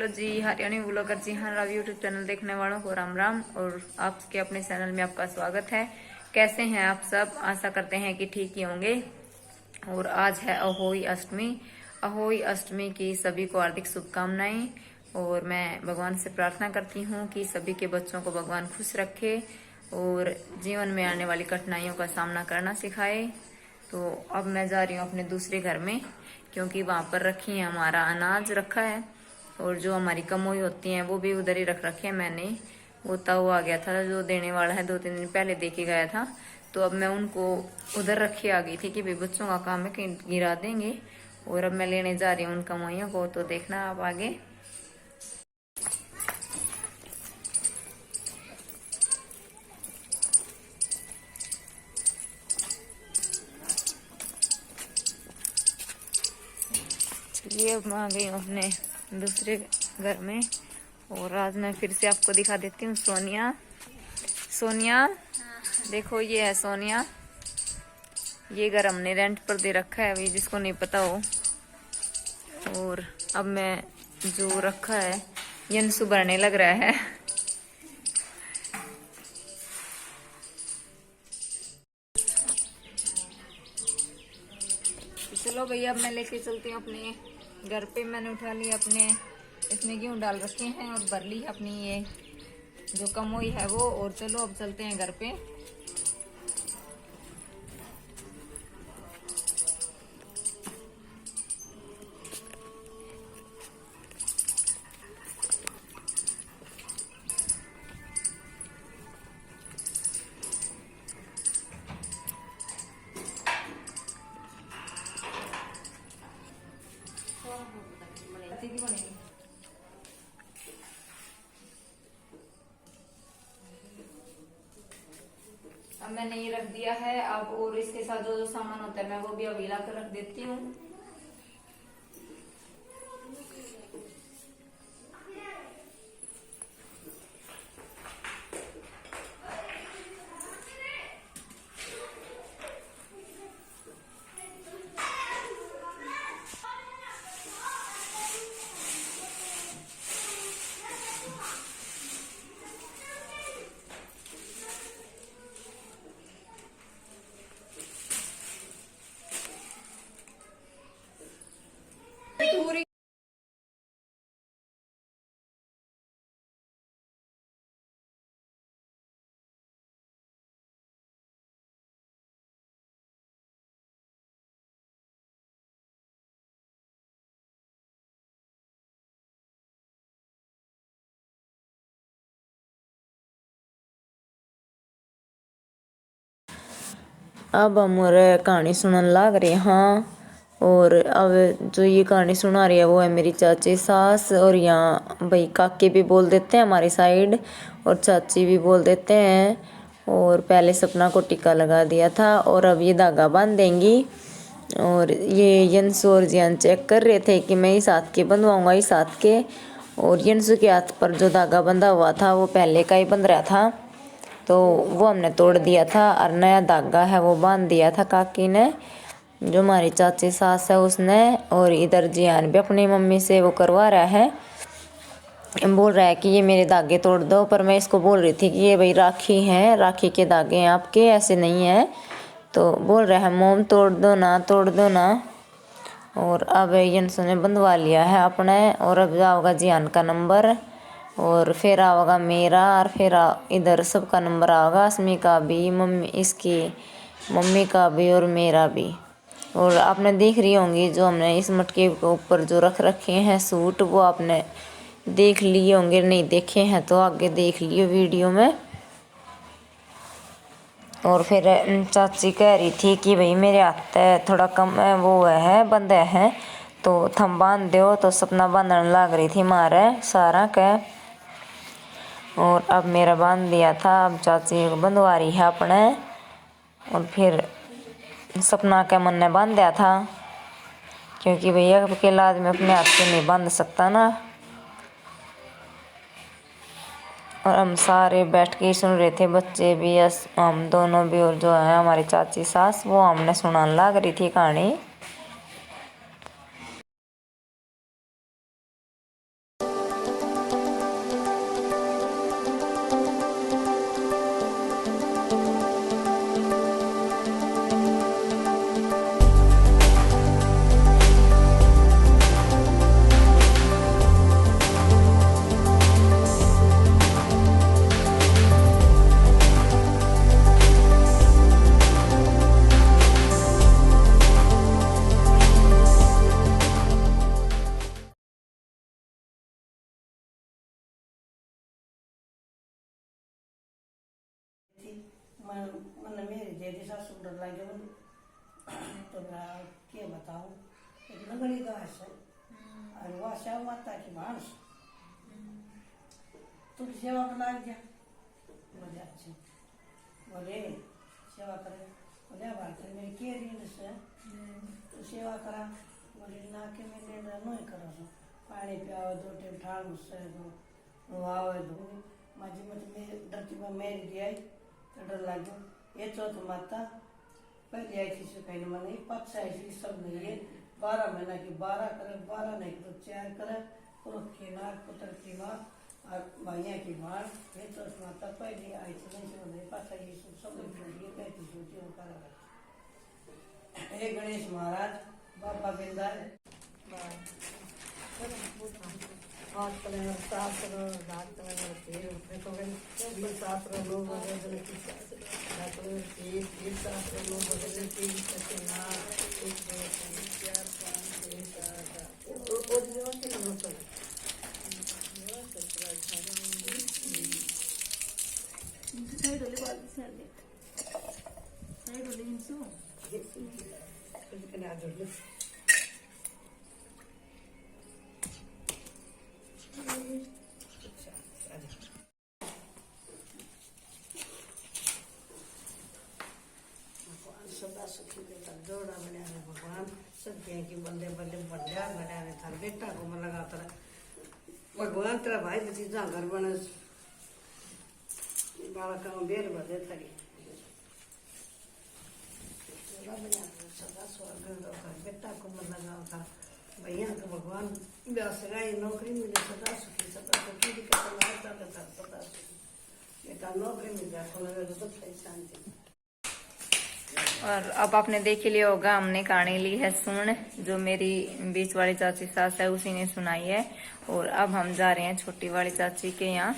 Hello जी, Haryani blogger जी हाँ Rao YouTube channel देखने वालों को राम राम। और आपके अपने चैनल में आपका स्वागत है। कैसे हैं आप सब? आशा करते हैं कि ठीक ही होंगे। और आज है अहोई अष्टमी। अहोई अष्टमी की सभी को हार्दिक शुभकामनाएं। और मैं भगवान से प्रार्थना करती हूँ कि सभी के बच्चों को भगवान खुश रखे और जीवन में आने वाली कठिनाइयों का सामना करना सिखाए। तो अब मैं जा रही हूँ अपने दूसरे घर में, क्योंकि वहां पर रखी है, हमारा अनाज रखा है और जो हमारी कमोई होती है वो भी उधर ही रख रखे हैं। मैंने वो ताऊ आ गया था जो देने वाला है, 2-3 दिन पहले दे के गया था। तो अब मैं उनको उधर रखे आ गई थी कि भाई बच्चों का काम है कहीं गिरा देंगे। और अब मैं लेने जा रही हूँ उन कमोइयों को, तो देखना आप आगे। चलिए अब मैं आ गई हूँ अपने दूसरे घर में। और आज मैं फिर से आपको दिखा देती हूँ सोनिया। सोनिया देखो, ये है सोनिया। ये घर हमने रेंट पर दे रखा है, अभी जिसको नहीं पता हो। और अब मैं जो रखा है यंसु भरने लग रहा है। चलो भैया, अब मैं लेके चलती हूँ अपने घर पे। मैंने उठा लिया अपने, इसमें गेहूँ डाल रखे हैं और भर ली है अपनी ये जो कमोई है वो। और चलो अब चलते हैं घर पे। अब मैंने ये रख दिया है। अब और इसके साथ जो जो सामान होता है मैं वो भी अभी ला कर रख देती हूँ। अब हम और कहानी सुनने लग रहे हैं। हाँ, और अब जो ये कहानी सुना रही है वो है मेरी चाची सास। और यहाँ भाई काके भी बोल देते हैं हमारी साइड, और चाची भी बोल देते हैं। और पहले सपना को टिक्का लगा दिया था और अब ये धागा बांध देंगी। और ये यंसु और जियान चेक कर रहे थे कि मैं इस हाथ के बंधवाऊंगा, इस हाथ के। और यंसु के हाथ पर जो धागा बंधा हुआ था वो पहले का ही बंध रहा था, तो वो हमने तोड़ दिया था और नया धागा है वो बांध दिया था काकी ने, जो हमारी चाची सास है उसने। और इधर जियान भी अपनी मम्मी से वो करवा रहा है, बोल रहा है कि ये मेरे धागे तोड़ दो। पर मैं इसको बोल रही थी कि ये भाई राखी हैं, राखी के धागे हैं आपके, ऐसे नहीं है। तो बोल रहा है मोम तोड़ दो ना, तोड़ दो ना। और अब यंसु ने बंधवा लिया है अपने। और अब जाओगा जियान का नंबर, और फिर आओगा मेरा, और फिर इधर सबका नंबर आओगा, अस्मी का भी, मम्मी इसकी मम्मी का भी और मेरा भी। और आपने देख रही होंगी जो हमने इस मटके के ऊपर जो रख रखे हैं सूट, वो आपने देख लिए होंगे, नहीं देखे हैं तो आगे देख लियो वीडियो में। और फिर चाची कह रही थी कि भाई मेरे हाथ थोड़ा कम है, वो है बंद है, तो थम बांध दो। तो सपना बांधने लग रही थी मारे सारा कह। और अब मेरा बांध दिया था, अब चाची बंधवा रही है अपने। और फिर सपना के मन ने बांध दिया था, क्योंकि भैया अकेला आदमी अपने हाथ से नहीं बांध सकता ना। और हम सारे बैठ के सुन रहे थे, बच्चे भी, हम दोनों भी, और जो है हमारी चाची सास, वो हमने सुनाने लग रही थी कहानी। मैंने मेरी जेठी सासू डर लगे तो मैं क्या बताऊँ एक नगड़ी घास है और वह सेवा माता की मानस तुम सेवा में लाग जा बोले अच्छी बोले सेवा करे बोले भारत मेरी के ऋण से तो सेवा करा बोले ना के मैं ऋण नहीं करो पानी पियाओ 2 टाइम ठाड़ मुझसे नहावे धोनी माझी मेरी धरती में मेरी दिया तो डर लगे ये चौथ माता पहले आई थी से कहीं मैंने 5 आई थी सब नहीं है 12 महीना की 12 करे 12 नहीं तो 4 करे पुरुष की मार पुत्र की मार और भैया की मार ये चौथ माता पहले आई थी नहीं से नहीं पता ये सब ये कहती सोची वो कर हे गणेश महाराज बाबा बिंदा शास्त्र लोग सदा सुखी बेटा जोड़ा बना है भगवान सब की बल्ले बल्ले बढ़िया बना है थार बेटा को मन लगा तेरा भगवान तेरा भाई भतीजा घर बने बालक का बेर बदे थारी जोड़ा बना सदा स्वर्ग का बेटा को मन लगा था भैया को भगवान व्यवसाय नौकरी मिले सदा सुखी दिक्कत ना था सदा सुखी बेटा नौकरी मिल जाए तो शांति। और अब आपने देख ही लिया होगा हमने कहानी ली है सुन जो मेरी बीच वाली चाची सास है उसी ने सुनाई है। और अब हम जा रहे हैं छोटी वाली चाची के यहाँ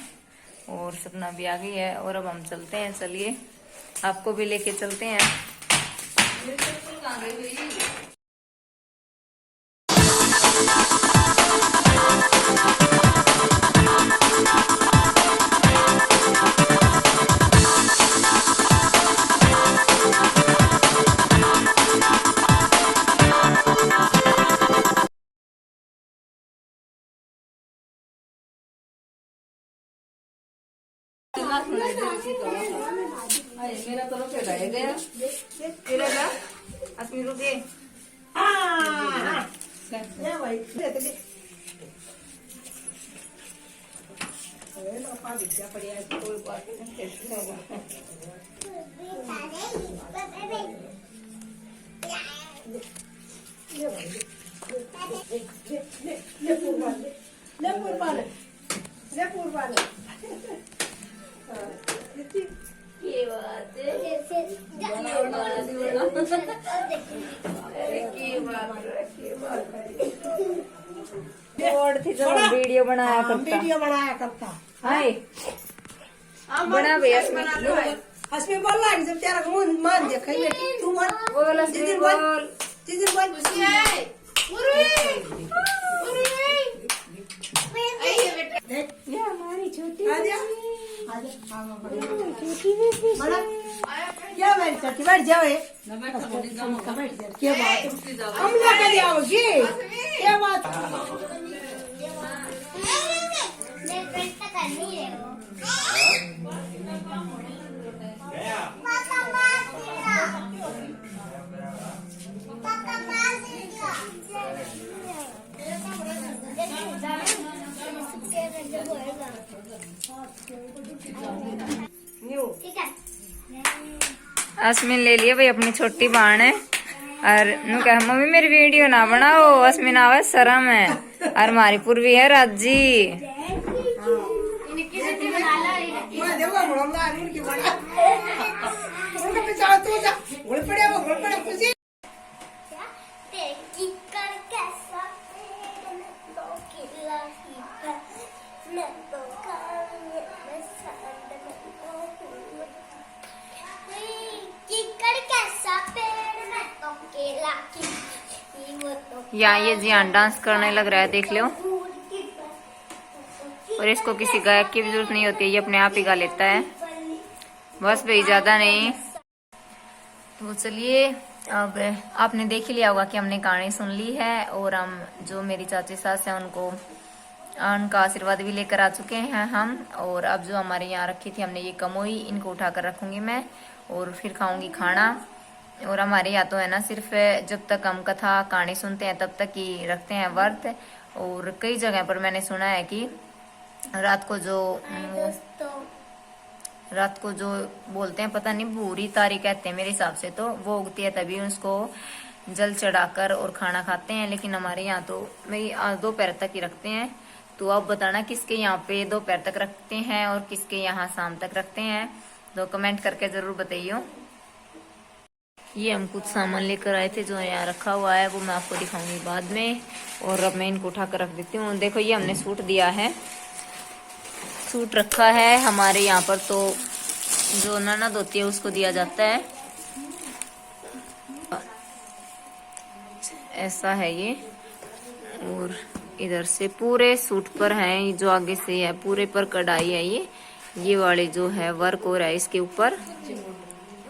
और सपना भी आ गई है और अब हम चलते हैं। चलिए आपको भी लेके चलते हैं। मेरा तो रुपये रह गया अस्मी रुपये वीडियो बनाया करता हाय बना भैया हसमे बोल रहा है जब तेरा मुंह मान देखा बेटी तू बोल खुशी है ये हमारी छोटी बड़ा क्या मेरी छोटी बैठ जाओ क्या बात हम लेकर जाओगी क्या बात अस्मिन ले लिया भाई अपनी छोटी बहन है और नु कहा मम्मी मेरी वीडियो ना बनाओ अस्मिन आवाज शर्म है और हमारी पूर्वी है राजी यहाँ ये जियान डांस करने लग रहा है देख लो। और इसको किसी गायक की भी जरूरत नहीं होती है, ये अपने आप ही गा लेता है। बस भाई ज्यादा नहीं। तो चलिए अब आपने देख ही लिया होगा कि हमने कहानी सुन ली है और हम जो मेरी चाची सास है उनका आशीर्वाद भी लेकर आ चुके हैं हम। और अब जो हमारे यहाँ रखी थी हमने ये कमोई, इनको उठाकर रखूंगी मैं और फिर खाऊंगी खाना। और हमारे यहाँ तो है ना सिर्फ जब तक हम कथा कहानी सुनते हैं तब तक ही रखते हैं व्रत। और कई जगह पर मैंने सुना है कि रात को जो बोलते हैं, पता नहीं भूरी तारी कहते हैं मेरे हिसाब से, तो वो उगती है तभी उसको जल चढ़ाकर और खाना खाते हैं। लेकिन हमारे यहाँ तो भाई आज दोपहर तक ही रखते हैं। तो आप बताना किसके यहाँ पे दोपहर तक रखते हैं और किसके यहाँ शाम तक रखते हैं, तो कमेंट करके जरूर बताइए। ये हम कुछ सामान लेकर आए थे जो यहाँ रखा हुआ है, वो मैं आपको दिखाऊंगी बाद में। और अब मैं इनको उठा कर रख देती हूँ। देखो ये हमने सूट दिया है, सूट रखा है हमारे यहाँ पर, तो जो ननद होती है उसको दिया जाता है। ऐसा है ये। और इधर से पूरे सूट पर है, जो आगे से है पूरे पर कढ़ाई है। ये वाले जो है वर्क हो रहा है इसके ऊपर,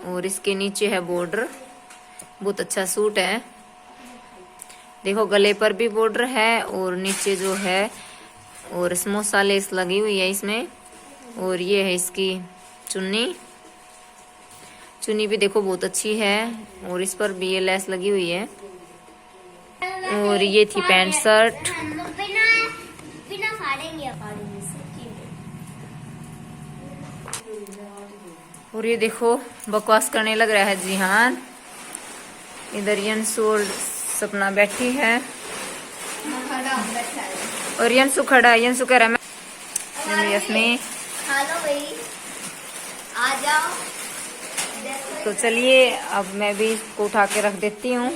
और इसके नीचे है बॉर्डर। बहुत अच्छा सूट है। देखो गले पर भी बॉर्डर है और नीचे जो है और समोसा लेस लगी हुई है इसमें। और ये है इसकी चुन्नी भी देखो बहुत अच्छी है और इस पर भी ये लेस लगी हुई है। और ये थी पैंट शर्ट। और ये देखो बकवास करने लग रहा है जिहान। इधर यंसु और सपना बैठी है और यंसु खड़ा, यंसु कह रहा मैं यस्मी आ जाओ। तो चलिए अब मैं भी इसको उठा के रख देती हूँ।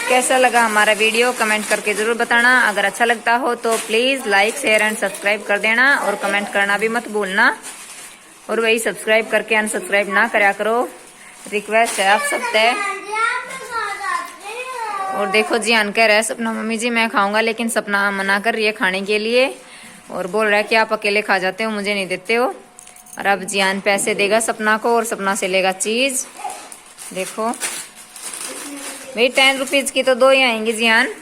कैसा लगा हमारा वीडियो कमेंट करके जरूर बताना। अगर अच्छा लगता हो तो please like share and subscribe कर देना और कमेंट करना भी मत भूलना। और वही सब्सक्राइब करके अनसब्सक्राइब ना करा करो, रिक्वेस्ट है आप सबसे। और देखो जियान कह रहा है सपना मम्मी जी मैं खाऊंगा, लेकिन सपना मना कर रही है खाने के लिए और बोल रहा है कि आप अकेले खा जाते हो, मुझे नहीं देते हो। और अब जियान पैसे देगा सपना को और सपना से लेगा चीज। देखो भाई 10 रुपीज की तो 2 ही आएंगी जियान।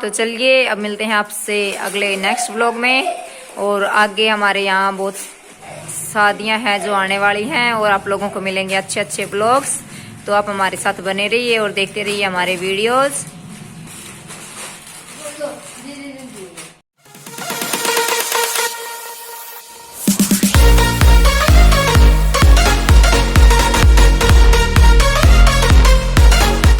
तो चलिए अब मिलते हैं आपसे अगले नेक्स्ट व्लॉग में। और आगे हमारे यहाँ बहुत शादियां हैं जो आने वाली हैं और आप लोगों को मिलेंगे अच्छे अच्छे व्लॉग्स। तो आप हमारे साथ बने रहिए और देखते रहिए हमारे वीडियोस।